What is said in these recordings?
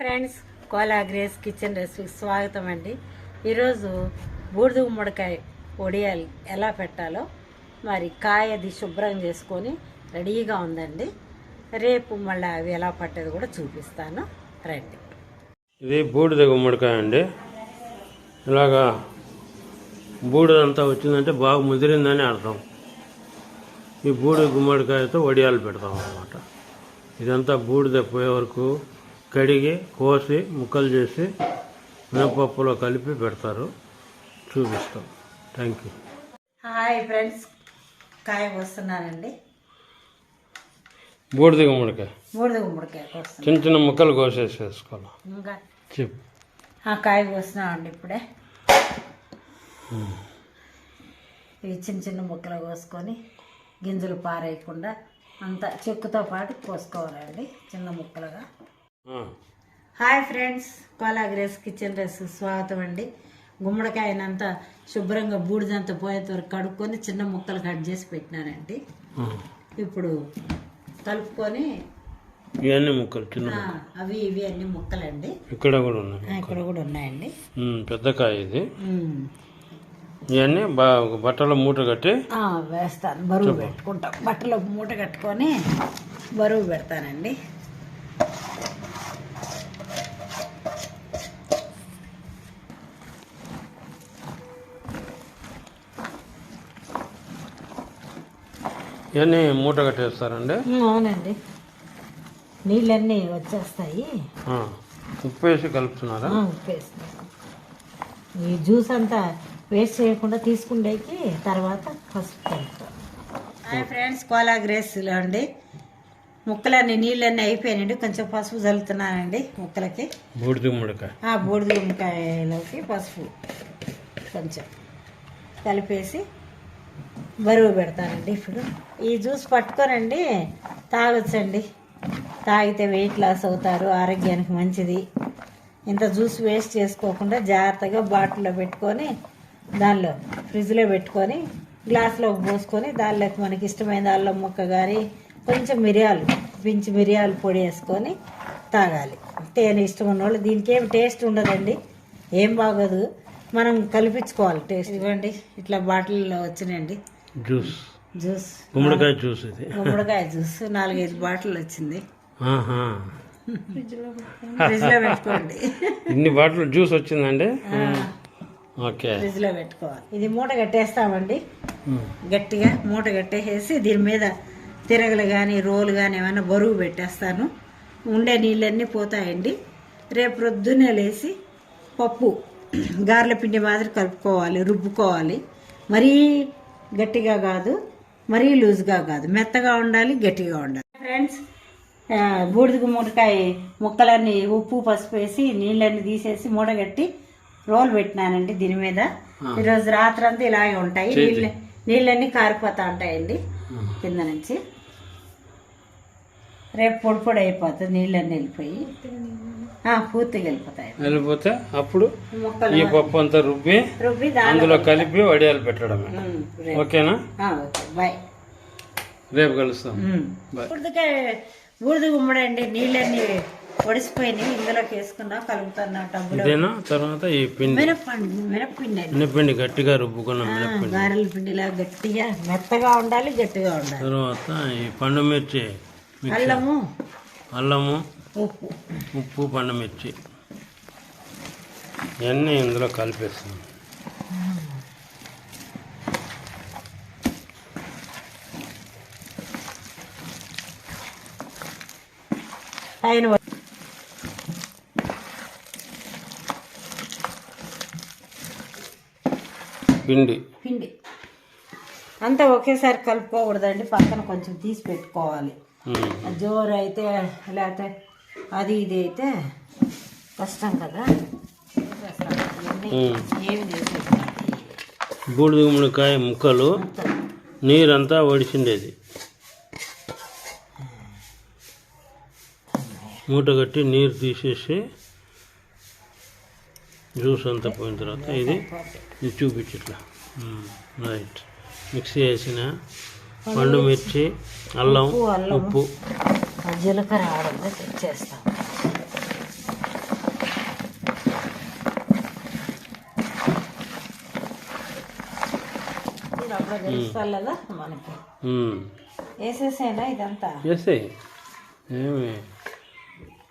Friends, Kola Grace kitchen రెసిపీకి స్వాగతం అండి. ఈరోజు బూడిద గుమ్మడికాయ వడియాలు ఎలా పెట్టాలో మరి కాయది శుభ్రం చేసుకొని రెడీగా ఉందండి. రేపు మళ్ళీ అవి ఎలా పట్టేది కూడా చూపిస్తాను, రండి. ఇది బూడిద గుమ్మడికాయ అండి. ఇలాగా బూడిదంతా వచ్చిందంటే బాగా ముదిరిందని అర్థం. ఈ బూడిద గుమ్మడికాయతో వడియాలు పెడతాం అన్నమాట. ఇదంతా బూడిద పోయే వరకు కడిగి కోసి ముక్కలు చేసి మినపప్పులో కలిపి పెడతారు, చూపిస్తాం. Thank you. హాయ్ ఫ్రెండ్స్, కాయ కోస్తున్నానండి. బూడిద గుమ్మడికాయ కోస్తున్నాను. చిన్న చిన్న ముక్కలు కోసేసుకోవాలి. ఇంకా చెప్పు. కాయ కోస్తున్నామండి ఇప్పుడే. ఇవి చిన్న చిన్న ముక్కలు కోసుకొని గింజలు పారేయకుండా అంతా చెక్కుతో పాటు కోసుకోవాలండి చిన్న ముక్కలుగా. Hi friends, Kola Grace kitchen recipe స్వాగతం అండి. గుమ్మడికాయనంతా శుభ్రంగా బూడిదంతా పోయేంత వరకు కడుక్కొని చిన్న ముక్కలు కట్ చేసి పెట్టినానండి. ఇప్పుడు కలుపుకొని ఇవన్నీ ముక్కలు చిన్న అవి ఇవి అన్ని ముక్కలండి. ఇక్కడ కూడా ఉన్నాయండి. పెద్ద కాయ ఇది. ఇవన్నీ బట్టలో మూట కట్టి వేస్తాను, బరువు పెట్టుకుంటాం. బట్టలో మూట కట్టుకొని బరువు పెడతానండి. ఇవన్నీ మూట కట్టేస్తారండి. అవునండి, నీళ్ళన్నీ వచ్చేస్తాయి. ఉప్పు వేసి కలుపుతున్నారా? ఉప్పు వేస్తాను. ఈ జ్యూస్ అంతా వేస్ట్ చేయకుండా తీసుకుండేకి తర్వాత పసుపు కలుపుతాం. హాయ్ ఫ్రెండ్స్, కోలా గ్రేస్లో అండి ముక్కలన్నీ నీళ్ళన్నీ అయిపోయానండి. కొంచెం పసుపు చల్లుతున్నానండి ముక్కలకి. బూడిద గుమ్మడికాయ బూడిద గుమ్మడికాయలోకి పసుపు కొంచెం కలిపేసి బరువు పెడతానండి. ఇప్పుడు ఈ జ్యూస్ పట్టుకోనండి తాగొచ్చండి. తాగితే వెయిట్ లాస్ అవుతారు, ఆరోగ్యానికి మంచిది. ఇంత జ్యూస్ వేస్ట్ చేసుకోకుండా జాగ్రత్తగా బాటిల్లో పెట్టుకొని దానిలో ఫ్రిడ్జ్లో పెట్టుకొని గ్లాస్లో పోసుకొని దానిలోకి మనకి ఇష్టమైన అల్లం ముక్క కానీ కొంచెం మిరియాలు పొడి వేసుకొని తాగాలి. తేనె ఇష్టం ఉన్న వాళ్ళు. దీనికి ఏం టేస్ట్ ఉండదండి, ఏం బాగోదు, మనం కలిపించుకోవాలి టేస్ట్. ఇవ్వండి ఇట్లా బాటిల్లో వచ్చినాయండి జ్యూస్ గుమ్మడికాయ జ్యూస్. ఇది గుమ్మడికాయ జ్యూస్ 4-5 బాటిల్ వచ్చింది. ఫ్రిడ్జ్ లో పెట్టుకోండి. ఇన్ని బాటిల్ జ్యూస్ వచ్చిందండి. ఓకే, ఫ్రిడ్జ్ లో పెట్టుకోవాలి. ఇది మూట కట్టేస్తామండి. గట్టిగా మూట కట్టేసేసి దీని మీద తిరగలు కానీ రోలు కానీ ఏమైనా బరువు పెట్టేస్తాను. ఉండే నీళ్ళన్నీ పోతాయండి. రేపు ప్రొద్దున్నే లేసి పప్పు గారెల పిండి మాదిరి కలుపుకోవాలి, రుబ్బుకోవాలి. మరీ గట్టిగా కాదు, మరీ లూజ్గా కాదు, మెత్తగా ఉండాలి, గట్టిగా ఉండాలి. ఫ్రెండ్స్, బూడిద గుమ్మడికాయ ముక్కలన్నీ ఉప్పు పసుపు వేసి నీళ్ళన్నీ తీసేసి మూడగట్టి రోల్ పెట్టినానండి దీని మీద. ఈరోజు రాత్రి అంతా ఇలాగే ఉంటాయి. నీళ్ళన్నీ కారిపోతా ఉంటాయండి కింద నుంచి. రేపు పొడి పొడి అయిపోతుంది, నీళ్ళన్నీ వెళ్ళిపోయి పూర్తిగా వెళ్ళిపోతే అప్పుడు ఈ పప్పు అంతా రుబ్బి అందులో కలిపి వడియాలు పెట్టడం. ఓకేనా? బాయ్, రేపు కలుస్తాం. బూడిద గుమ్మడి అండి. నీళ్ళన్నీ ఒడిసిపోయినాయి, ఇందులోకి వేసుకున్నా కలుపుతున్నా టబ్బులో. తర్వాత ఈ పిండి మినపిండి గట్టిగా రుబ్బుకున్నాం. గారెల పిండిలా గట్టిగా మెత్తగా ఉండాలి, గట్టిగా ఉండాలి. తర్వాత ఈ పండు మిర్చి, అల్లము ఉప్పు పండు మిర్చి ఇవన్నీ ఇందులో కలిపేస్తాం. పిండి అంతా ఒకేసారి కలుపుకోకూడదండి, పక్కన కొంచెం తీసి పెట్టుకోవాలి. జోరు అయితే లేకపోతే అది ఇది అయితే కష్టం కదా. బూడిద గుమ్మడికాయ ముక్కలు నీరంతా ఒడిసిండేది. మూట కట్టి నీరు తీసేసి జ్యూస్ అంతా పోయిన తర్వాత ఇది చూపించట్లా. రైట్, మిక్సీ వేసిన పండు మిర్చి, అల్లం, ఉప్పు, జీలకర్ర ఆడంగా తెచ్చేస్తాం. దాంట్లో తెలుసుకోవాలి కదా మనకి. వేసేసేనా ఇదంతా? వేసేయి, ఏమి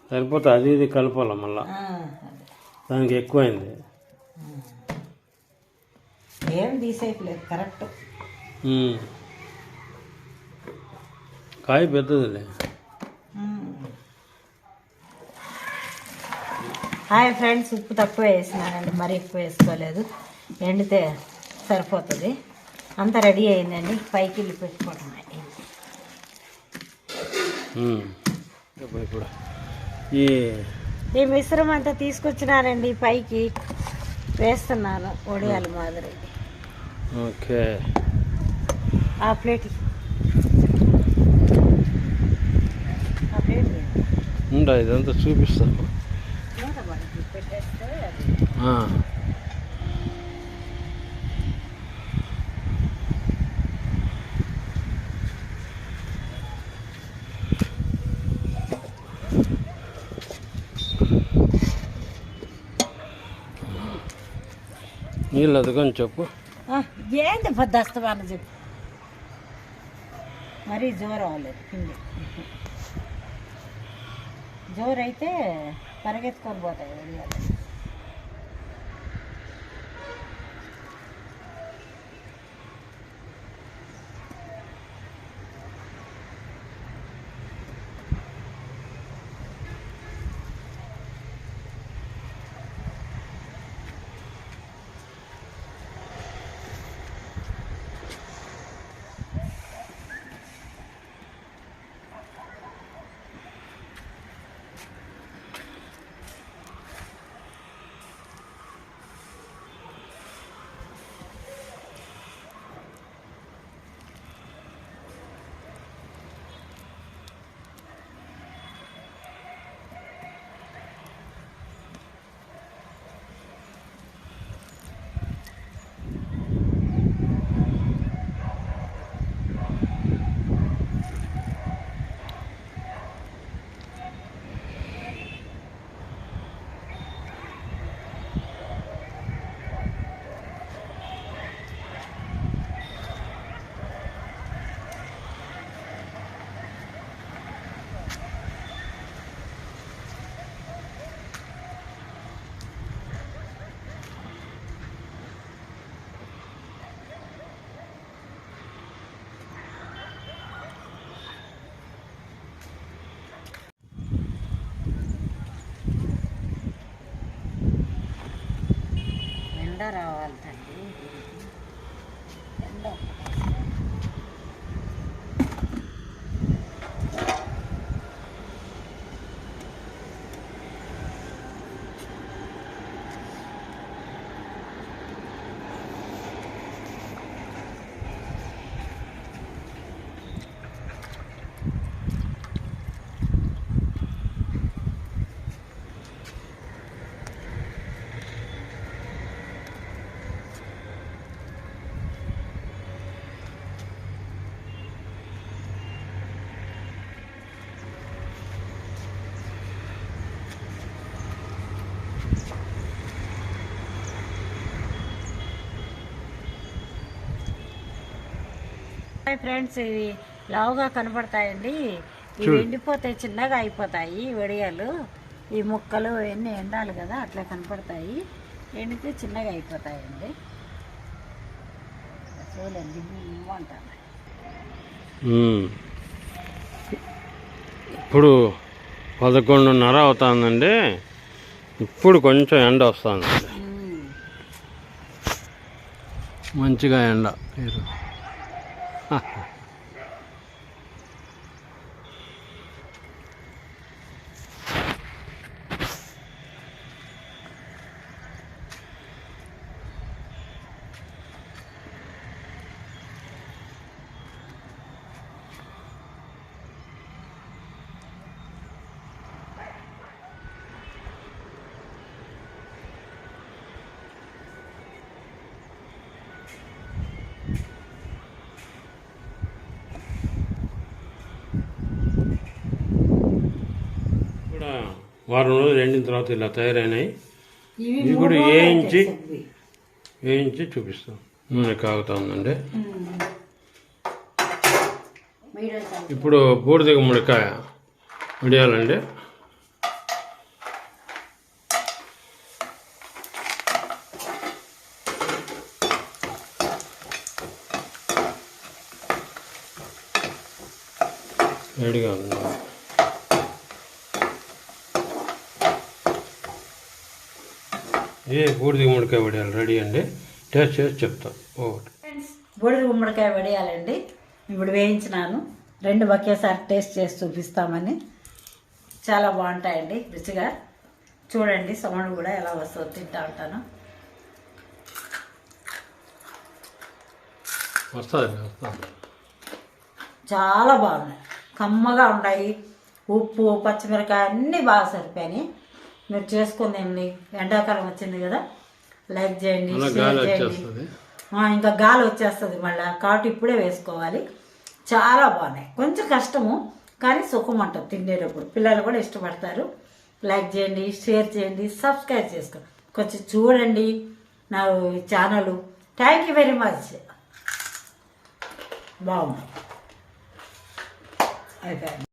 సరిపోతుంది. అది ఇది కలపాల మళ్ళా, దానికి ఎక్కువైంది. ఏం తీసేయట్లేదు, కరెక్ట్. కాయ పెద్దదిలే. హాయ్ ఫ్రెండ్స్, ఉప్పు తక్కువ వేసినానండి, మరీ ఎక్కువ వేసుకోలేదు. ఎండితే సరిపోతుంది. అంతా రెడీ అయిందండి, పైకి వెళ్ళి పెట్టుకోవడం. ఇప్పుడు ఈ మిశ్రమం అంతా తీసుకొచ్చినానండి, పైకి వేస్తున్నాను ఒడియాల మాదిరి. ఓకే, ఆ ప్లేట్ ఉండా, ఇదంతా చూపిస్తాను. పెట్టేస్తే నీళ్ళు అదుకొని చెప్పు. ఏంటి పొద్దుస్తవాన్ని చెప్పు, మరీ జోరు అవ్వలేదు. పిండి జోరు అయితే పరిగెత్తుకొని పోతాయి ఒడియాలు. ఎండ రావాలి తండ్రి, ఎండ. ఫ్రెండ్స్, ఇవి లావుగా కనపడతాయండి. ఇవి ఎండిపోతాయి, చిన్నగా అయిపోతాయి వడియాలు. ఈ ముక్కలు ఇవన్నీ ఎండాలి కదా, అట్లా కనపడతాయి. ఎండితే చిన్నగా అయిపోతాయండి. చూడండి, అంటారు. ఇప్పుడు 11:30 అవుతుందండి. ఇప్పుడు కొంచెం ఎండ వస్తుందండి, మంచిగా ఎండ. వారం రోజులు ఎండిన తర్వాత ఇలా తయారైనాయి. ఇవి కూడా వేయించి చూపిస్తాం. నూనె కాగుతా ఉందండి. మీడియం సైజ్ ఇప్పుడు బూడిద గుమ్మడికాయ వడియాలండి. వేడిగా ఉంది. బూడిద గుమ్మడికాయ వడియాలు రెడీ అండి. టేస్ట్ చేసి చెప్తాం. ఒకటి ఫ్రెండ్స్, బూడిద గుమ్మడికాయ వడియాలండి. ఇప్పుడు వేయించినాను. 2 ఒకేసారి టేస్ట్ చేసి చూపిస్తామని. చాలా బాగుంటాయండి రుచిగా. చూడండి సౌండ్ కూడా ఎలా వస్తుందో తింటా ఉంటాను. వస్తుంది. చాలా బాగున్నాయి, కమ్మగా ఉన్నాయి. ఉప్పు పచ్చిమిరకాయ అన్నీ బాగా సరిపోయాయి. మీరు చేసుకుందండి. ఎండాకాలం వచ్చింది కదా, లైక్ చేయండి, షేర్ చేయండి. ఇంకా గాలి వచ్చేస్తుంది మళ్ళీ, కాబట్టి ఇప్పుడే వేసుకోవాలి. చాలా బాగున్నాయి. కొంచెం కష్టము కానీ సుఖం అంటారు తినేటప్పుడు. పిల్లలు కూడా ఇష్టపడతారు. లైక్ చేయండి, షేర్ చేయండి, సబ్స్క్రైబ్ చేసుకోండి. కొంచెం చూడండి నా channel. Thank you very much. బాగుంది అయిపోయింది.